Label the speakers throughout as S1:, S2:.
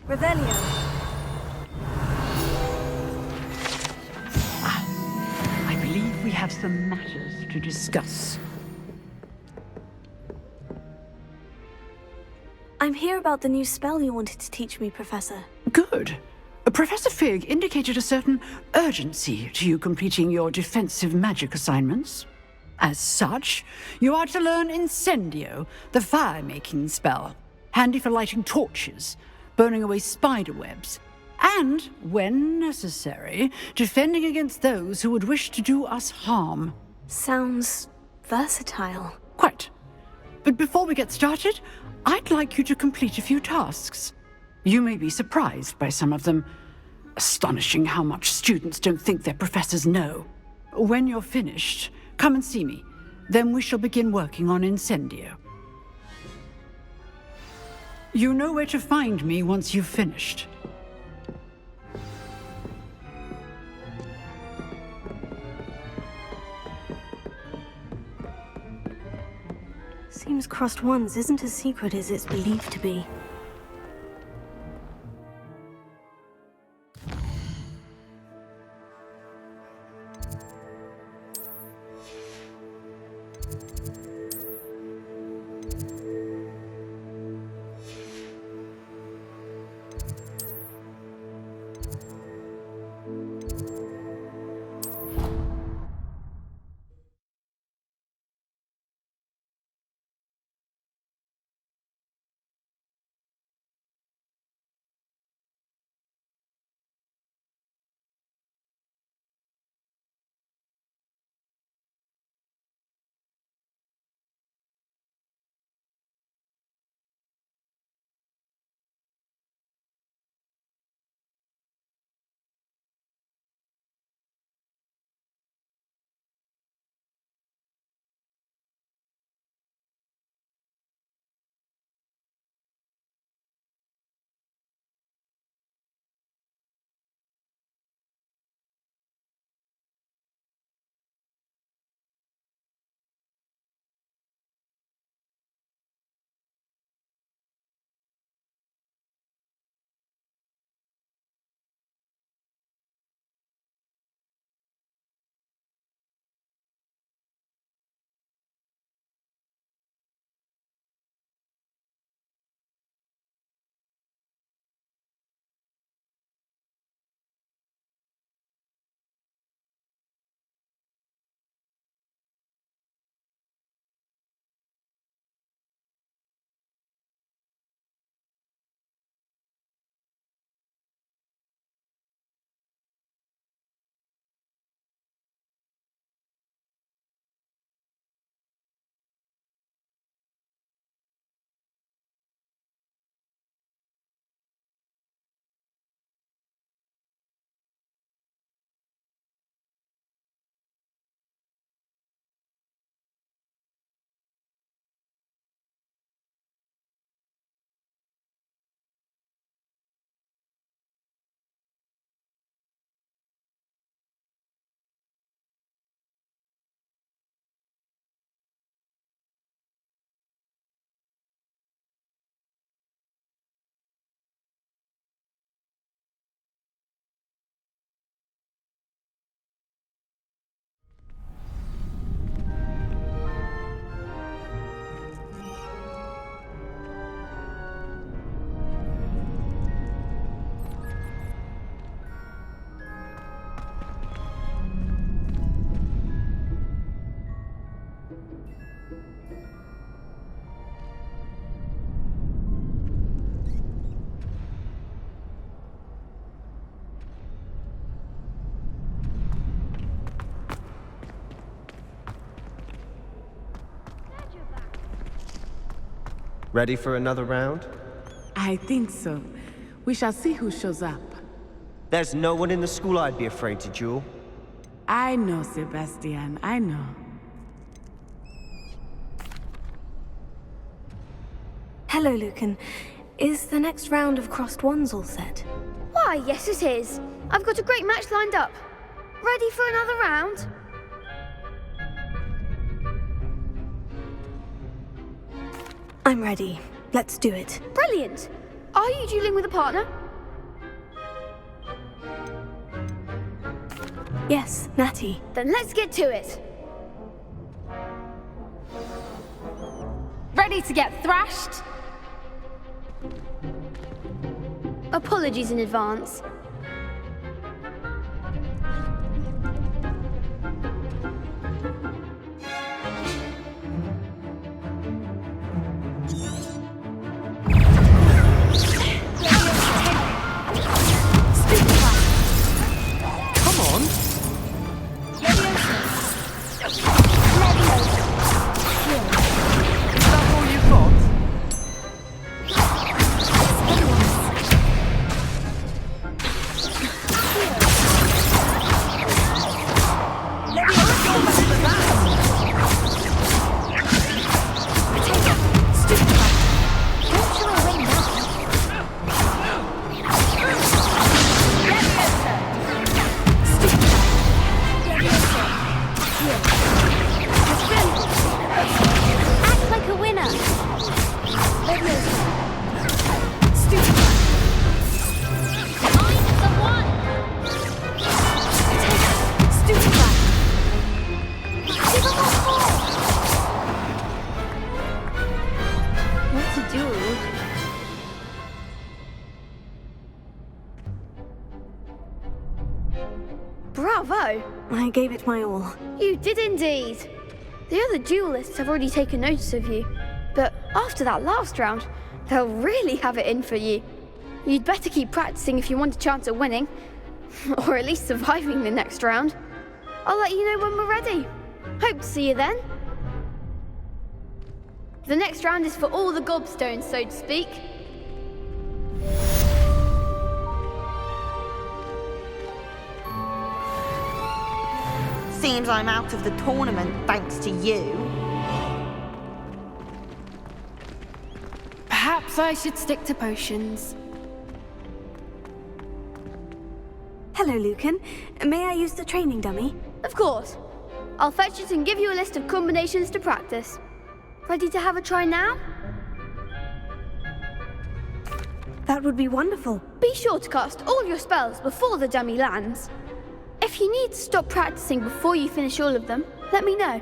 S1: Revelio.
S2: I believe we have some matters to discuss.
S1: I'm here about the new spell you wanted to teach me, Professor.
S2: Good. Professor Fig indicated a certain urgency to you completing your defensive magic assignments. As such, you are to learn Incendio, the fire-making spell, handy for lighting torches, burning away spider webs, and, when necessary, defending against those who would wish to do us harm.
S1: Sounds versatile.
S2: Quite. But before we get started, I'd like you to complete a few tasks. You may be surprised by some of them. Astonishing how much students don't think their professors know. When you're finished, come and see me. Then we shall begin working on Incendio. You know where to find me once you've finished.
S1: Seems Crossed Wands isn't as secret as it's believed to be.
S3: Ready for another round?
S4: I think so. We shall see who shows up.
S3: There's no one in the school I'd be afraid to duel.
S4: I know, Sebastian, I know.
S1: Hello, Lucan. Is the next round of Crossed Wands all set?
S5: Why, yes it is. I've got a great match lined up. Ready for another round?
S1: I'm ready. Let's do it.
S5: Brilliant. Are you dueling with a partner?
S1: Yes, Natty.
S5: Then let's get to it.
S6: Ready to get thrashed?
S5: Apologies in advance.
S3: Come on! Is that all you've got?
S6: Act like a winner. I'm the one.
S5: What's a duel? Bravo!
S1: I gave it my all.
S5: You did indeed. The other duelists have already taken notice of you, but after that last round, they'll really have it in for you. You'd better keep practicing if you want a chance at winning, or at least surviving the next round. I'll let you know when we're ready. Hope to see you then. The next round is for all the gobstones, so to speak.
S7: Seems I'm out of the tournament thanks to you.
S6: Perhaps I should stick to potions.
S1: Hello, Lucan. May I use the training dummy?
S5: Of course. I'll fetch it and give you a list of combinations to practice. Ready to have a try now?
S1: That would be wonderful.
S5: Be sure to cast all your spells before the dummy lands. If you need to stop practicing before you finish all of them, let me know.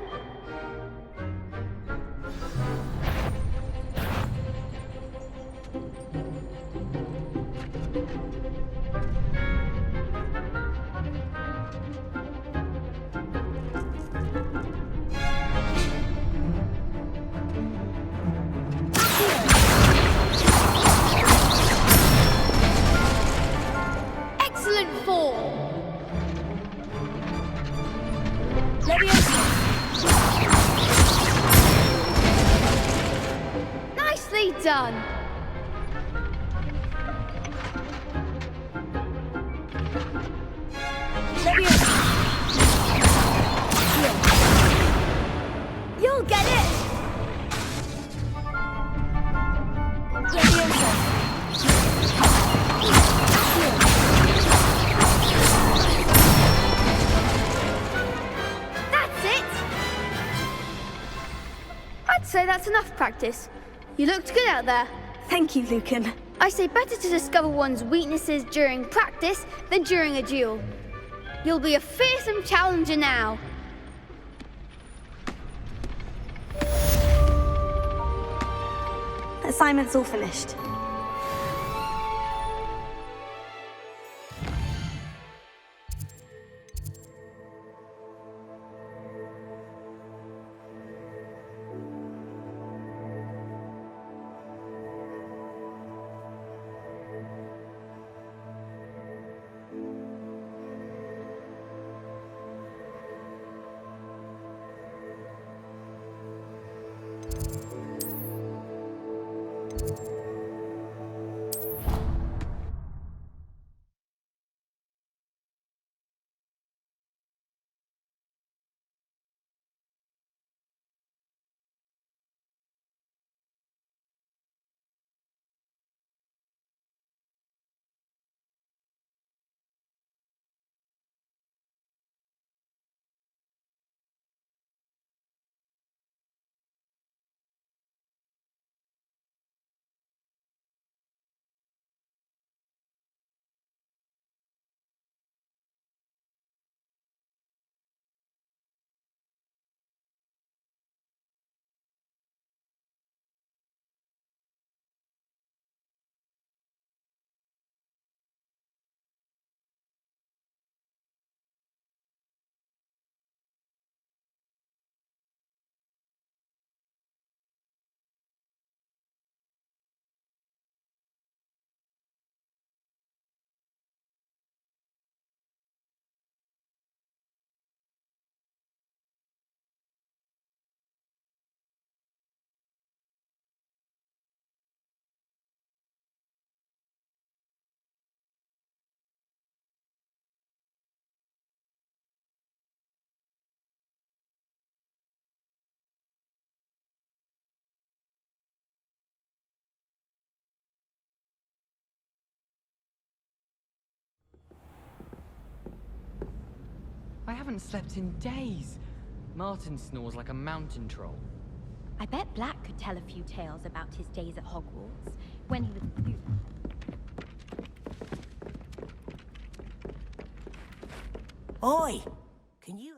S5: Excellent form! Nicely done! You'll get it! That's it! I'd say that's enough practice. You looked good out there.
S1: Thank you, Lucan.
S5: I say better to discover one's weaknesses during practice than during a duel. You'll be a fearsome challenger now.
S1: Assignment's all finished.
S8: I haven't slept in days. Martin snores like a mountain troll.
S6: I bet Black could tell a few tales about his days at Hogwarts when he was...
S9: Oi! Can you...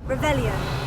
S1: Revelio.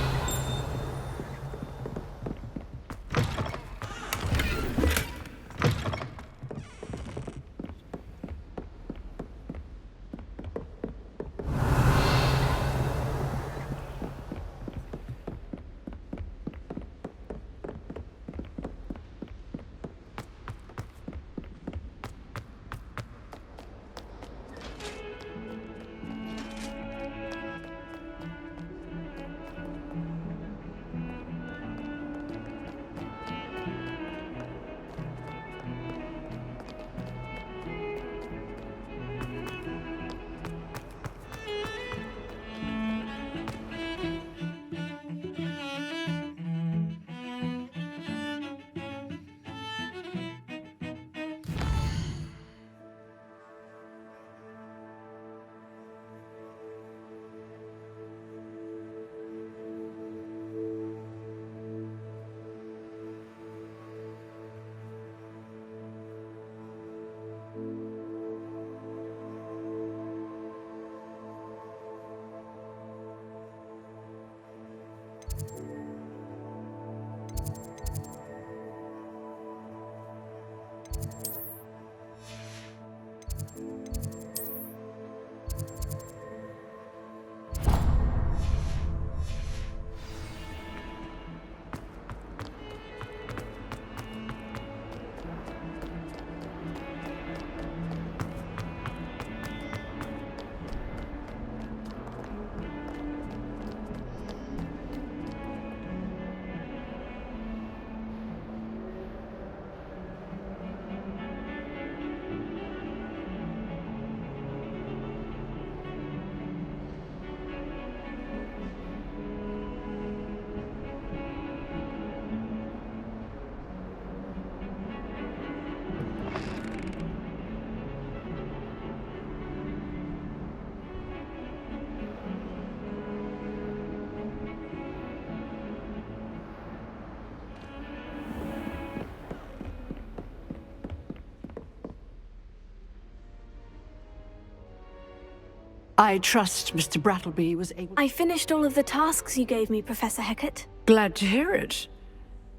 S2: I trust Mr. Brattleby was able...
S1: I finished all of the tasks you gave me, Professor Hecat.
S2: Glad to hear it.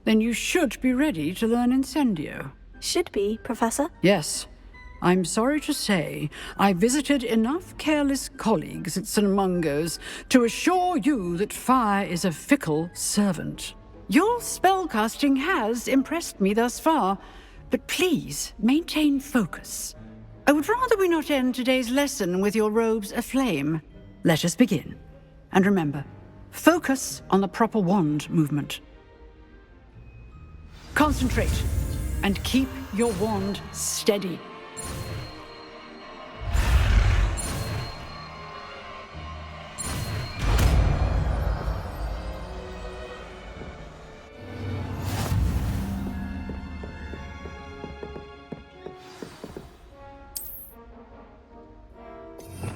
S2: Then you should be ready to learn Incendio.
S1: Should be, Professor.
S2: Yes. I'm sorry to say, I visited enough careless colleagues at St. Mungo's to assure you that fire is a fickle servant. Your spellcasting has impressed me thus far, but please maintain focus. I would rather we not end today's lesson with your robes aflame. Let us begin. And remember, focus on the proper wand movement. Concentrate, and keep your wand steady.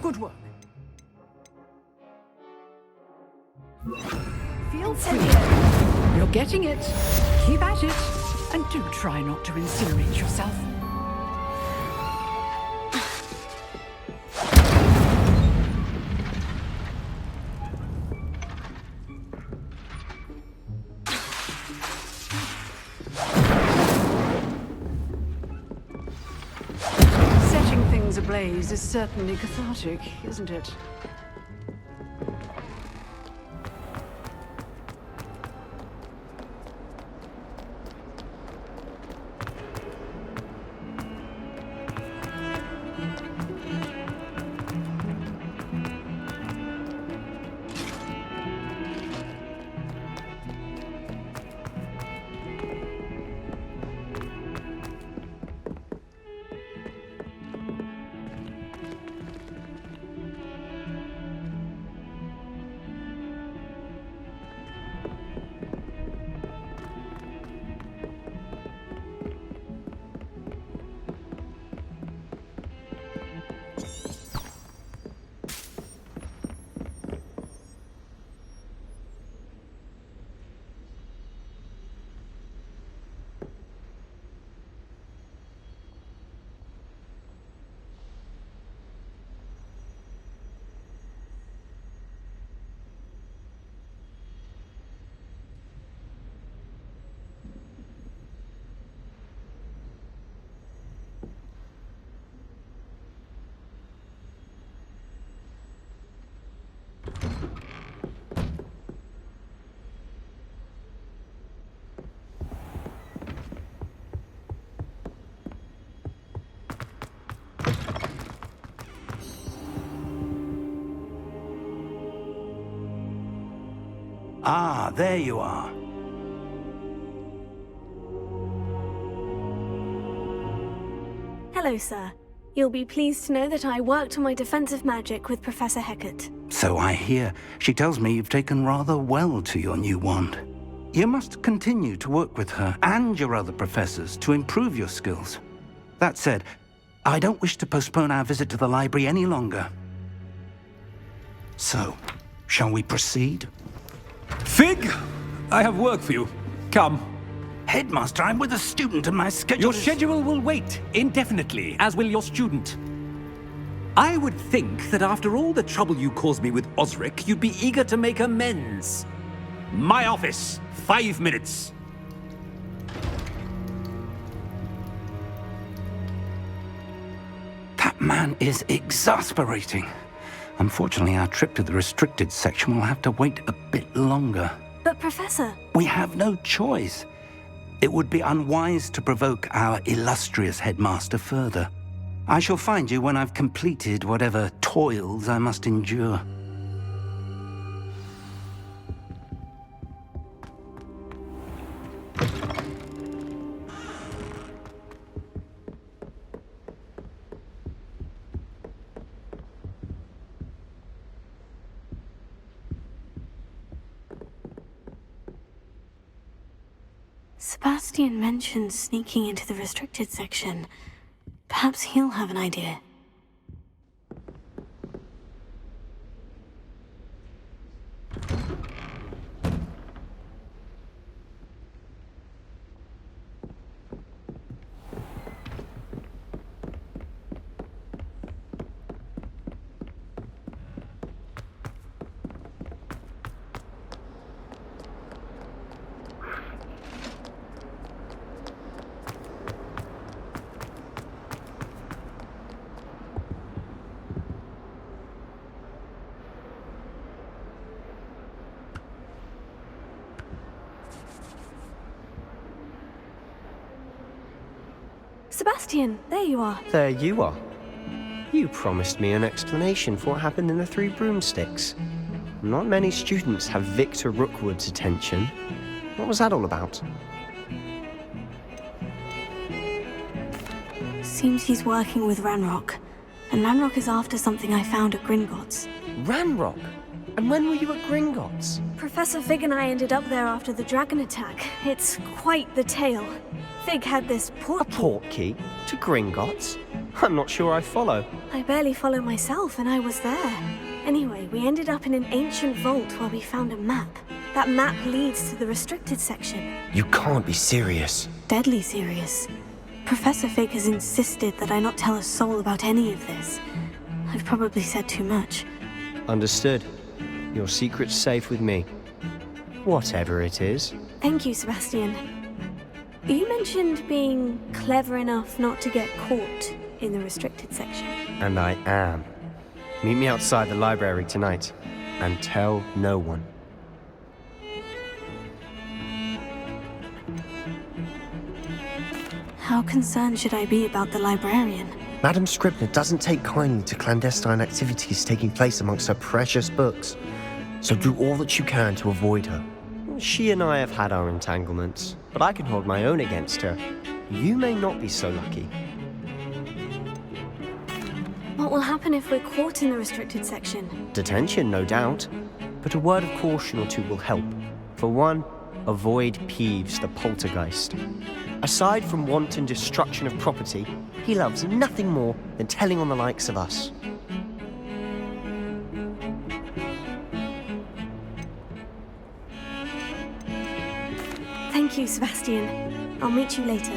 S2: Good work. Feel free. You're getting it. Keep at it. And do try not to incinerate yourself. Setting things ablaze is certainly cathartic, isn't it?
S9: Ah, there you are.
S1: Hello, sir. You'll be pleased to know that I worked on my defensive magic with Professor Hecat.
S9: So I hear. She tells me you've taken rather well to your new wand. You must continue to work with her and your other professors to improve your skills. That said, I don't wish to postpone our visit to the library any longer. So, shall we proceed?
S10: Fig! I have work for you. Come.
S9: Headmaster, I'm with a student and my schedule
S10: Your schedule will wait indefinitely, as will your student. I would think that after all the trouble you caused me with Osric, you'd be eager to make amends. My office, 5 minutes.
S9: That man is exasperating. Unfortunately, our trip to the restricted section will have to wait a bit longer.
S1: But, Professor...
S9: We have no choice. It would be unwise to provoke our illustrious headmaster further. I shall find you when I've completed whatever toils I must endure.
S1: Sebastian mentioned sneaking into the restricted section. Perhaps he'll have an idea. Sebastian, there you are.
S3: There you are. You promised me an explanation for what happened in the Three Broomsticks. Not many students have Victor Rookwood's attention. What was that all about?
S1: Seems he's working with Ranrock. And Ranrock is after something I found at Gringotts.
S3: Ranrock? And when were you at Gringotts?
S1: Professor Fig and I ended up there after the dragon attack. It's quite the tale. Fig had this port
S3: A portkey? To Gringotts? I'm not sure I follow.
S1: I barely follow myself, and I was there. Anyway, we ended up in an ancient vault where we found a map. That map leads to the restricted section.
S3: You can't be serious.
S1: Deadly serious. Professor Fig has insisted that I not tell a soul about any of this. I've probably said too much.
S3: Understood. Your secret's safe with me. Whatever it is.
S1: Thank you, Sebastian. You mentioned being clever enough not to get caught in the restricted section.
S3: And I am. Meet me outside the library tonight. And tell no one.
S1: How concerned should I be about the librarian?
S3: Madam Scribner doesn't take kindly to clandestine activities taking place amongst her precious books. So do all that you can to avoid her. She and I have had our entanglements, but I can hold my own against her. You may not be so lucky.
S1: What will happen if we're caught in the restricted section?
S3: Detention, no doubt. But a word of caution or two will help. For one, avoid Peeves the poltergeist. Aside from wanton destruction of property, he loves nothing more than telling on the likes of us.
S1: Thank you, Sebastian. I'll meet you later.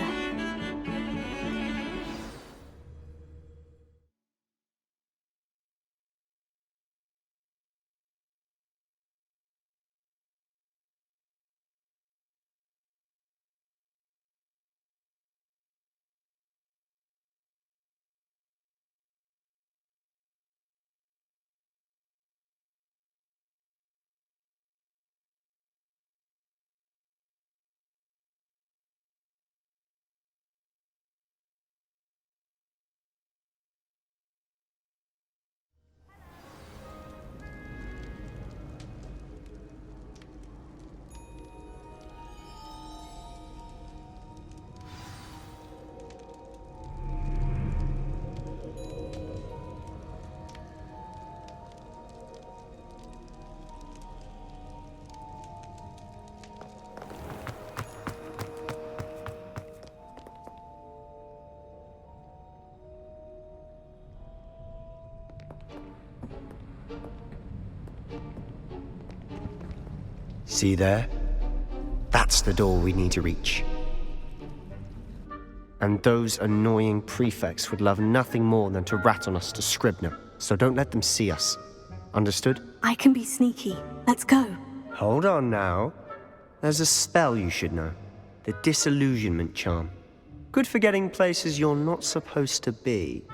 S3: See there? That's the door we need to reach. And those annoying prefects would love nothing more than to rat on us to Scribner, so don't let them see us. Understood?
S1: I can be sneaky. Let's go.
S3: Hold on now. There's a spell you should know. The Disillusionment Charm. Good for getting places you're not supposed to be.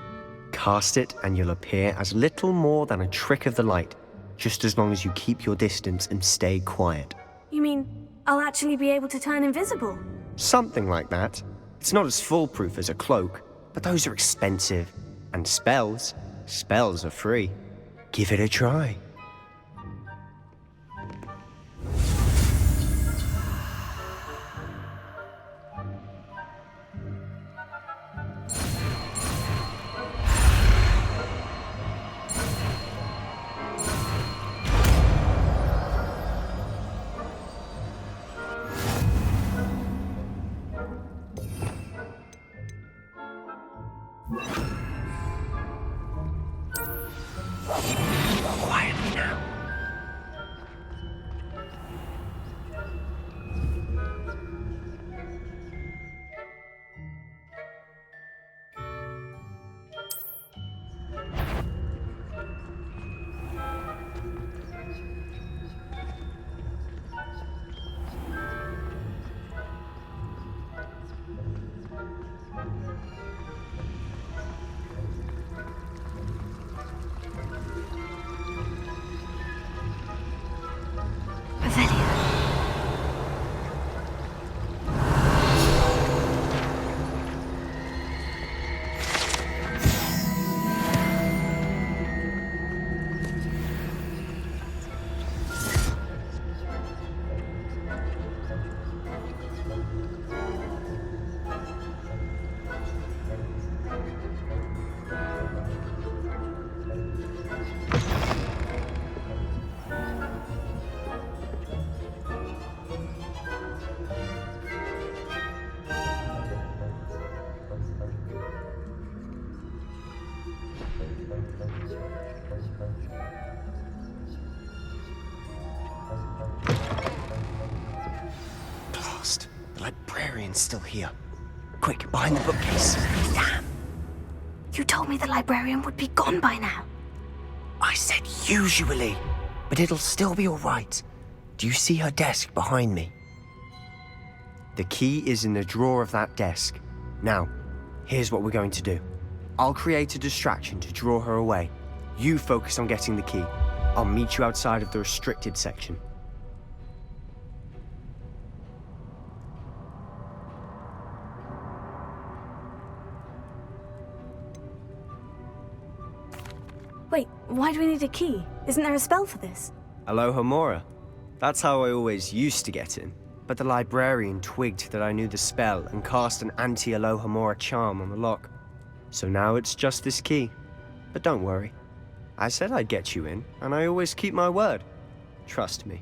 S3: Cast it and you'll appear as little more than a trick of the light, just as long as you keep your distance and stay quiet.
S1: You mean I'll actually be able to turn invisible?
S3: Something like that. It's not as foolproof as a cloak, but those are expensive. And spells are free. Give it a try. Quietly now. librarian's still here. Quick, behind the bookcase. Damn.
S1: You told me the librarian would be gone by now.
S3: I said usually, but it'll still be all right. Do you see her desk behind me? The key is in the drawer of that desk. Now, here's what we're going to do. I'll create a distraction to draw her away. You focus on getting the key. I'll meet you outside of the restricted section.
S1: Wait, why do we need a key? Isn't there a spell for this?
S3: Alohomora. That's how I always used to get in. But the librarian twigged that I knew the spell and cast an anti-Alohomora charm on the lock. So now it's just this key. But don't worry. I said I'd get you in, and I always keep my word. Trust me.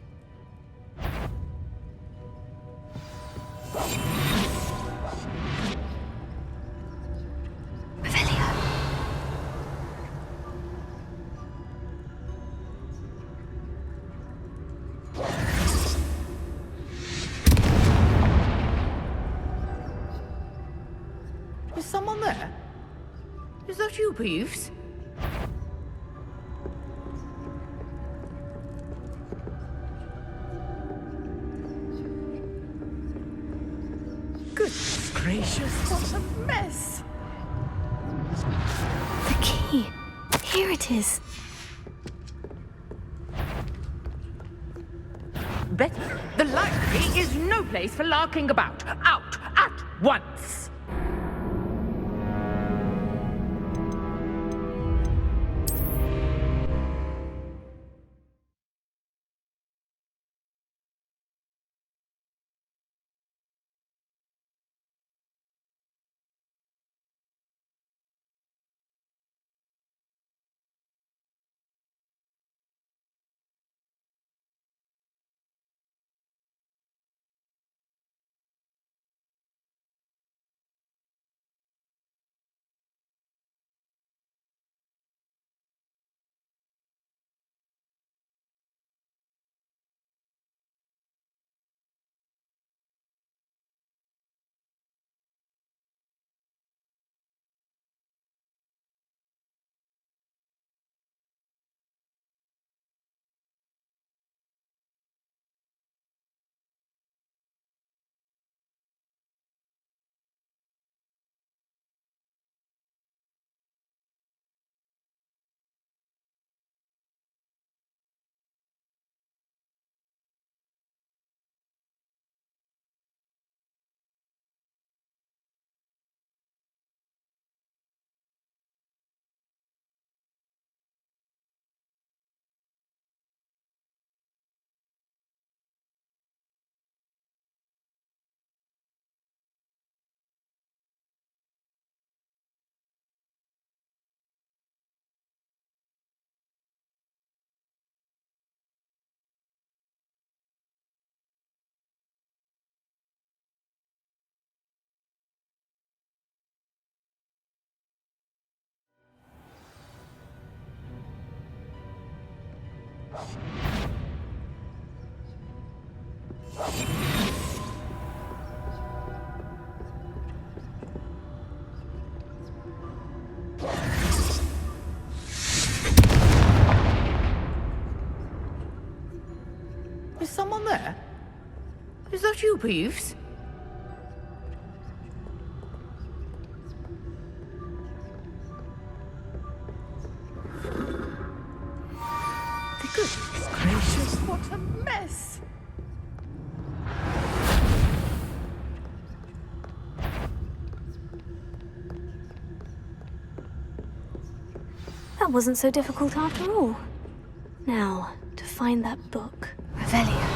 S4: Is someone there? Is that you, Peeves? Goodness gracious, what a mess!
S1: The key. Here it is.
S4: Betty, the library is no place for larking about. Out at once! Is someone there? Is that you, Peeves? Goodness gracious, what a mess!
S1: That wasn't so difficult after all. Now, to find that book, Revelio.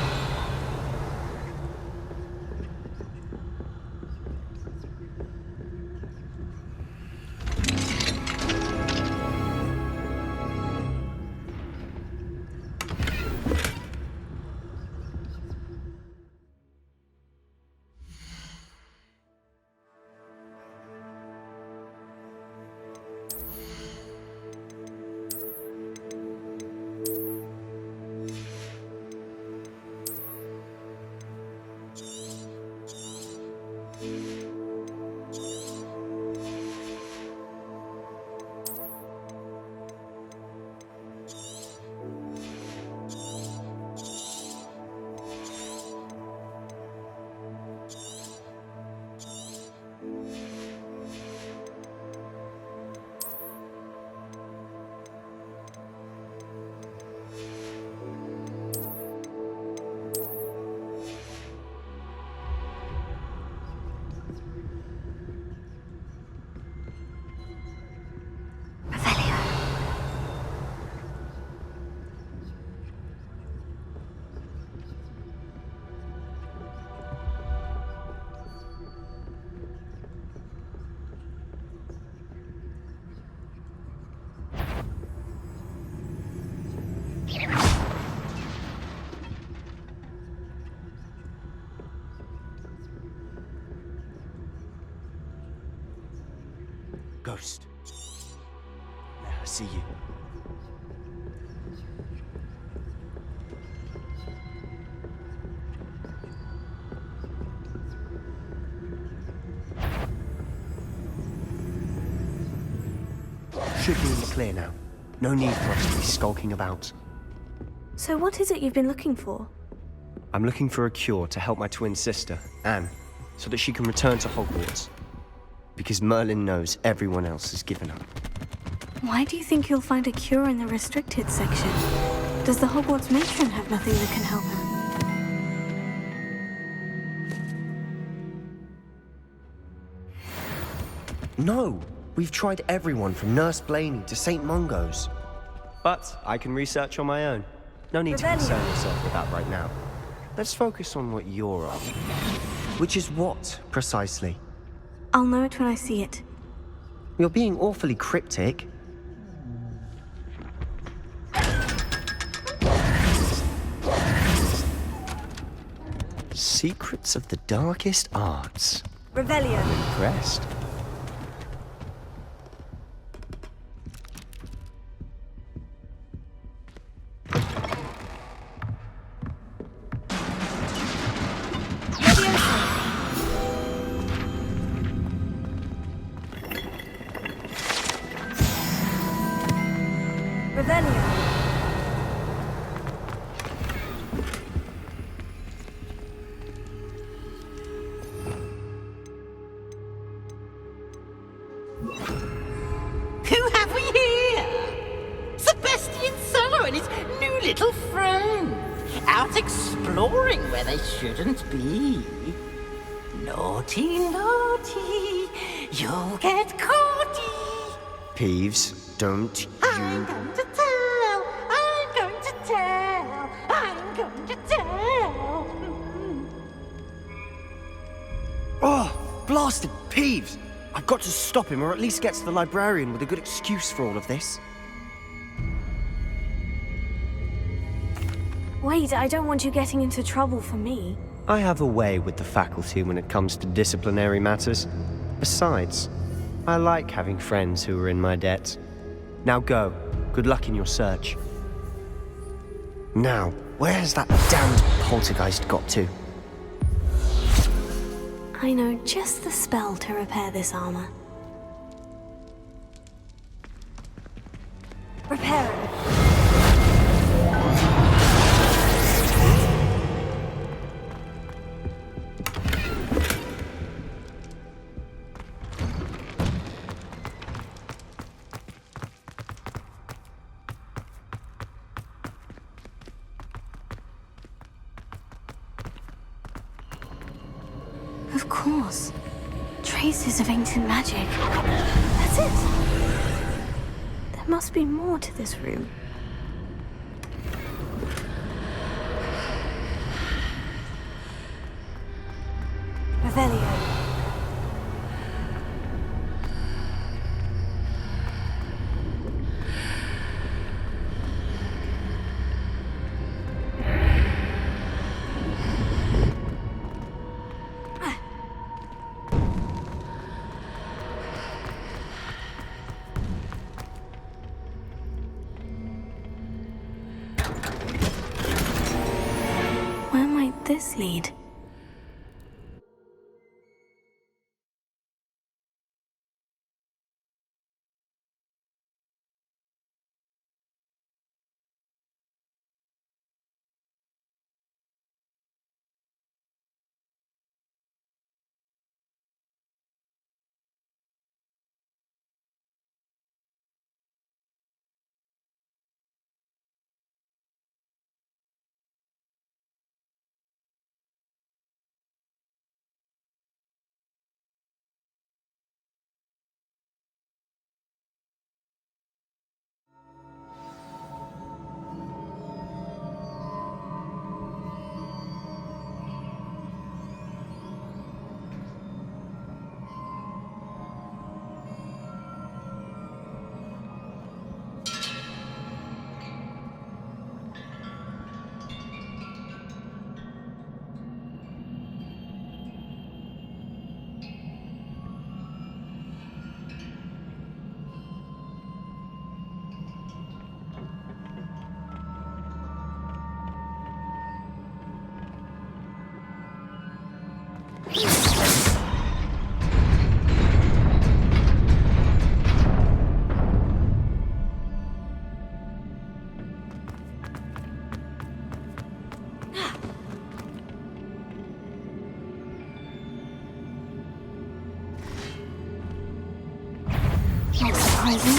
S3: Ghost. Let her see you. Should be in the clear now. No need for us to be skulking about.
S1: So what is it you've been looking for?
S3: I'm looking for a cure to help my twin sister, Anne, so that she can return to Hogwarts. Because Merlin knows everyone else has given up.
S1: Why do you think you'll find a cure in the restricted section? Does the Hogwarts matron have nothing that can help her?
S3: No! We've tried everyone from Nurse Blaney to St. Mungo's. But I can research on my own. No need to concern yourself with that right now. Let's focus on what you're on. Which is what, precisely?
S1: I'll know it when I see it.
S3: You're being awfully cryptic. Secrets of the darkest arts.
S1: Revelio.
S3: I'm impressed.
S7: Who have we here? Sebastian Sallow and his new little friend. Out exploring where they shouldn't be. Naughty, naughty, you'll get caughty.
S3: Peeves, don't
S7: I'm going to tell, I'm going to tell, I'm going to tell.
S3: Oh, blasted Peeves! I've got to stop him, or at least get to the librarian with a good excuse for all of this.
S1: Wait, I don't want you getting into trouble for me.
S3: I have a way with the faculty when it comes to disciplinary matters. Besides, I like having friends who are in my debt. Now go. Good luck in your search. Now, where has that damned poltergeist got to?
S1: I know just the spell to repair this armor. Repair it. Of course. Traces of ancient magic. That's it. There must be more to this room. Revelio. Where might this lead? surprising.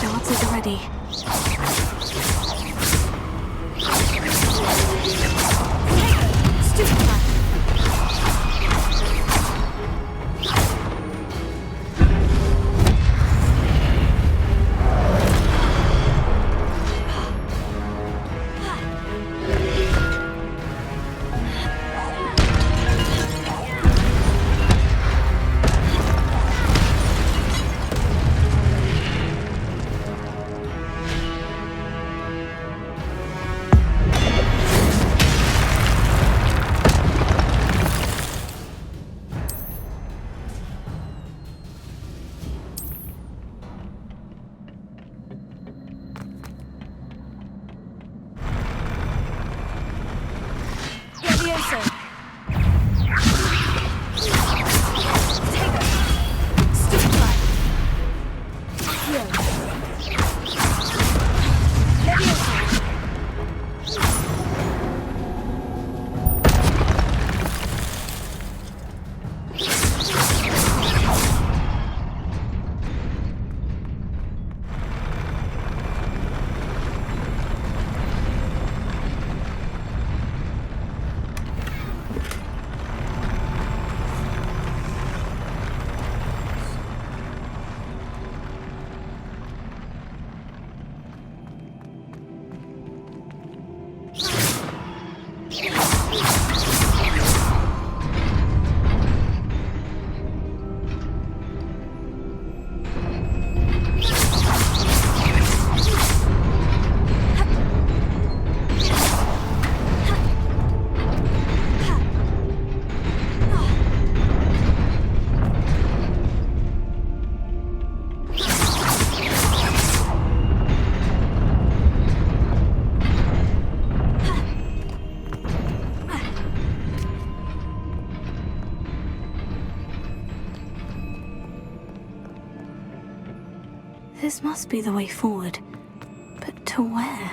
S1: Guards at the ready. Stupid man. RaionSoul. This must be the way forward. But to where?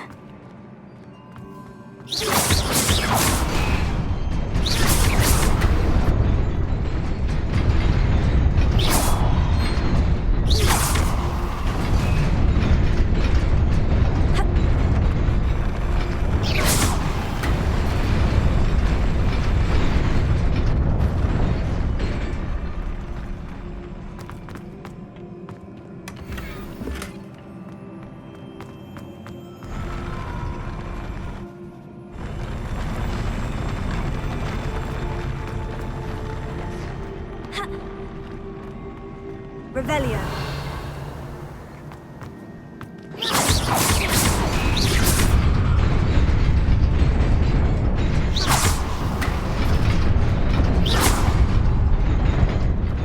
S1: Revelio.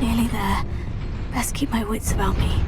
S1: Nearly there. Best keep my wits about me.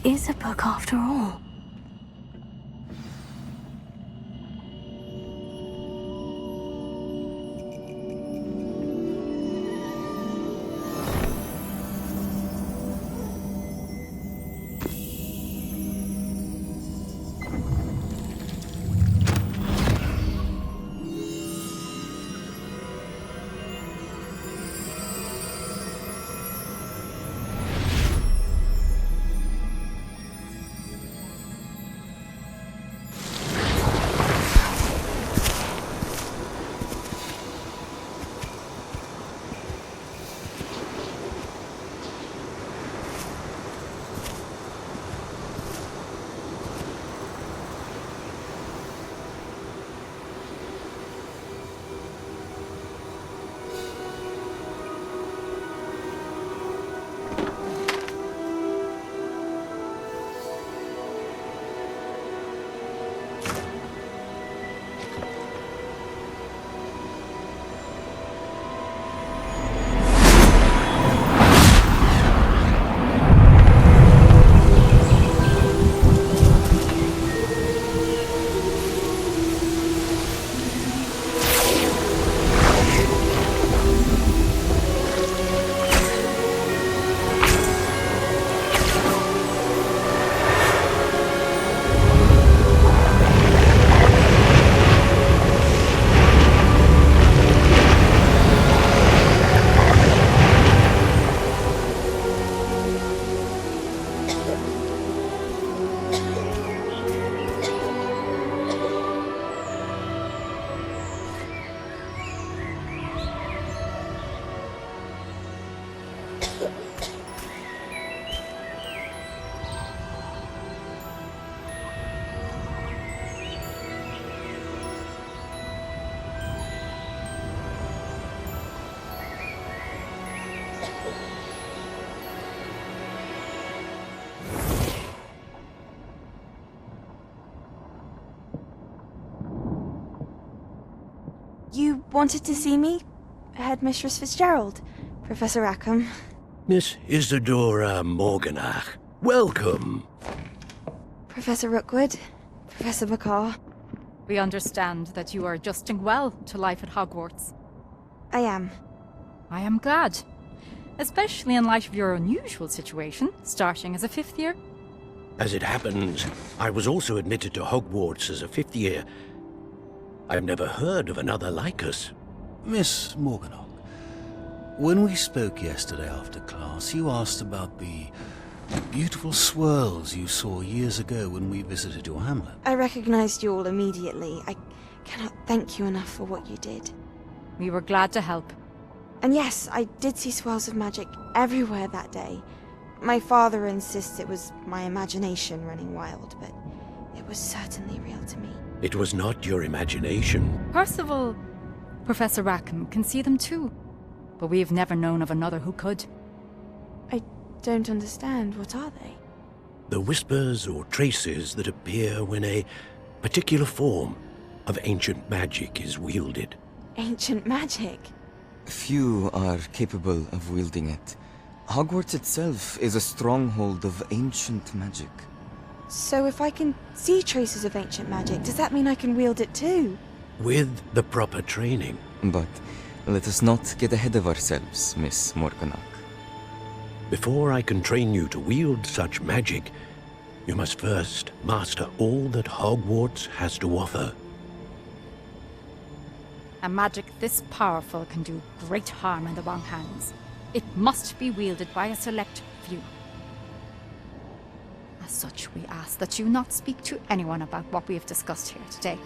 S1: is a book after all.
S11: You wanted to see me? Headmistress Fitzgerald? Professor Rackham?
S12: Miss Isadora Morganach, welcome.
S11: Professor Rookwood? Professor McCaw?
S13: We understand that you are adjusting well to life at Hogwarts.
S11: I am.
S13: I am glad. Especially in light of your unusual situation, starting as a 5th year.
S12: As it happens, I was also admitted to Hogwarts as a 5th year. I've never heard of another like us.
S14: Miss Morganach, when we spoke yesterday after class, you asked about the beautiful swirls you saw years ago when we visited your hamlet.
S11: I recognized you all immediately. I cannot thank you enough for what you did.
S13: We were glad to help.
S11: And yes, I did see swirls of magic everywhere that day. My father insists it was my imagination running wild, but it was certainly real to me.
S12: It was not your imagination.
S13: Percival, Professor Rackham can see them too. But we have never known of another who could.
S11: I don't understand. What are they?
S12: The whispers or traces that appear when a particular form of ancient magic is wielded.
S11: Ancient magic?
S15: Few are capable of wielding it. Hogwarts itself is a stronghold of ancient magic.
S11: So if I can see traces of ancient magic, does that mean I can wield it too?
S12: With the proper training.
S15: But let us not get ahead of ourselves, Miss Morganach.
S12: Before I can train you to wield such magic, you must first master all that Hogwarts has to offer.
S13: A magic this powerful can do great harm in the wrong hands. It must be wielded by a select few. As such, we ask that you not speak to anyone about what we have discussed here today.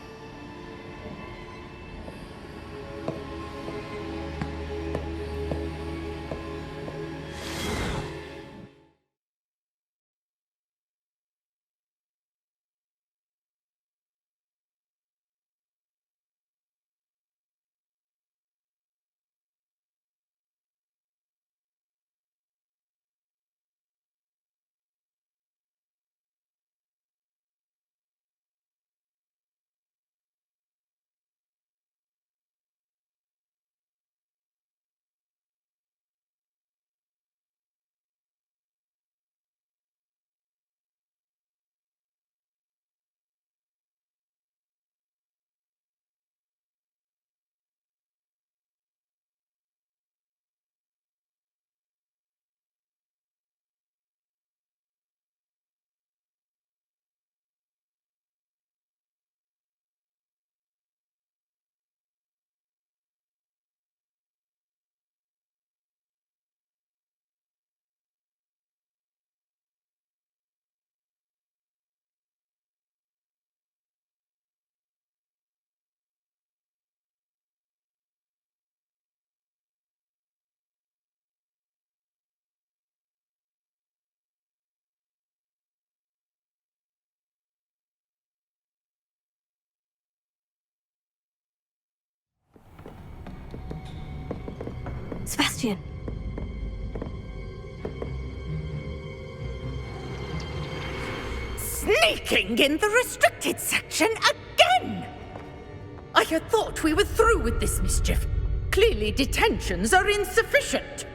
S1: Sebastian.
S4: Sneaking in the restricted section again! I had thought we were through with this mischief. Clearly detentions are insufficient.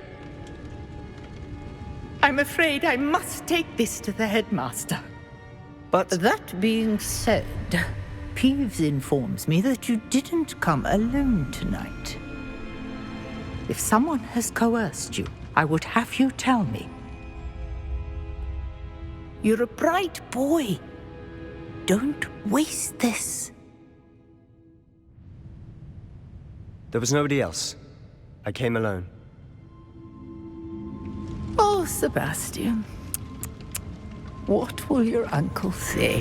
S4: I'm afraid I must take this to the headmaster.
S16: But that being said, Peeves informs me that you didn't come alone tonight. If someone has coerced you, I would have you tell me. You're a bright boy. Don't waste this.
S3: There was nobody else. I came alone.
S16: Oh, Sebastian. What will your uncle say?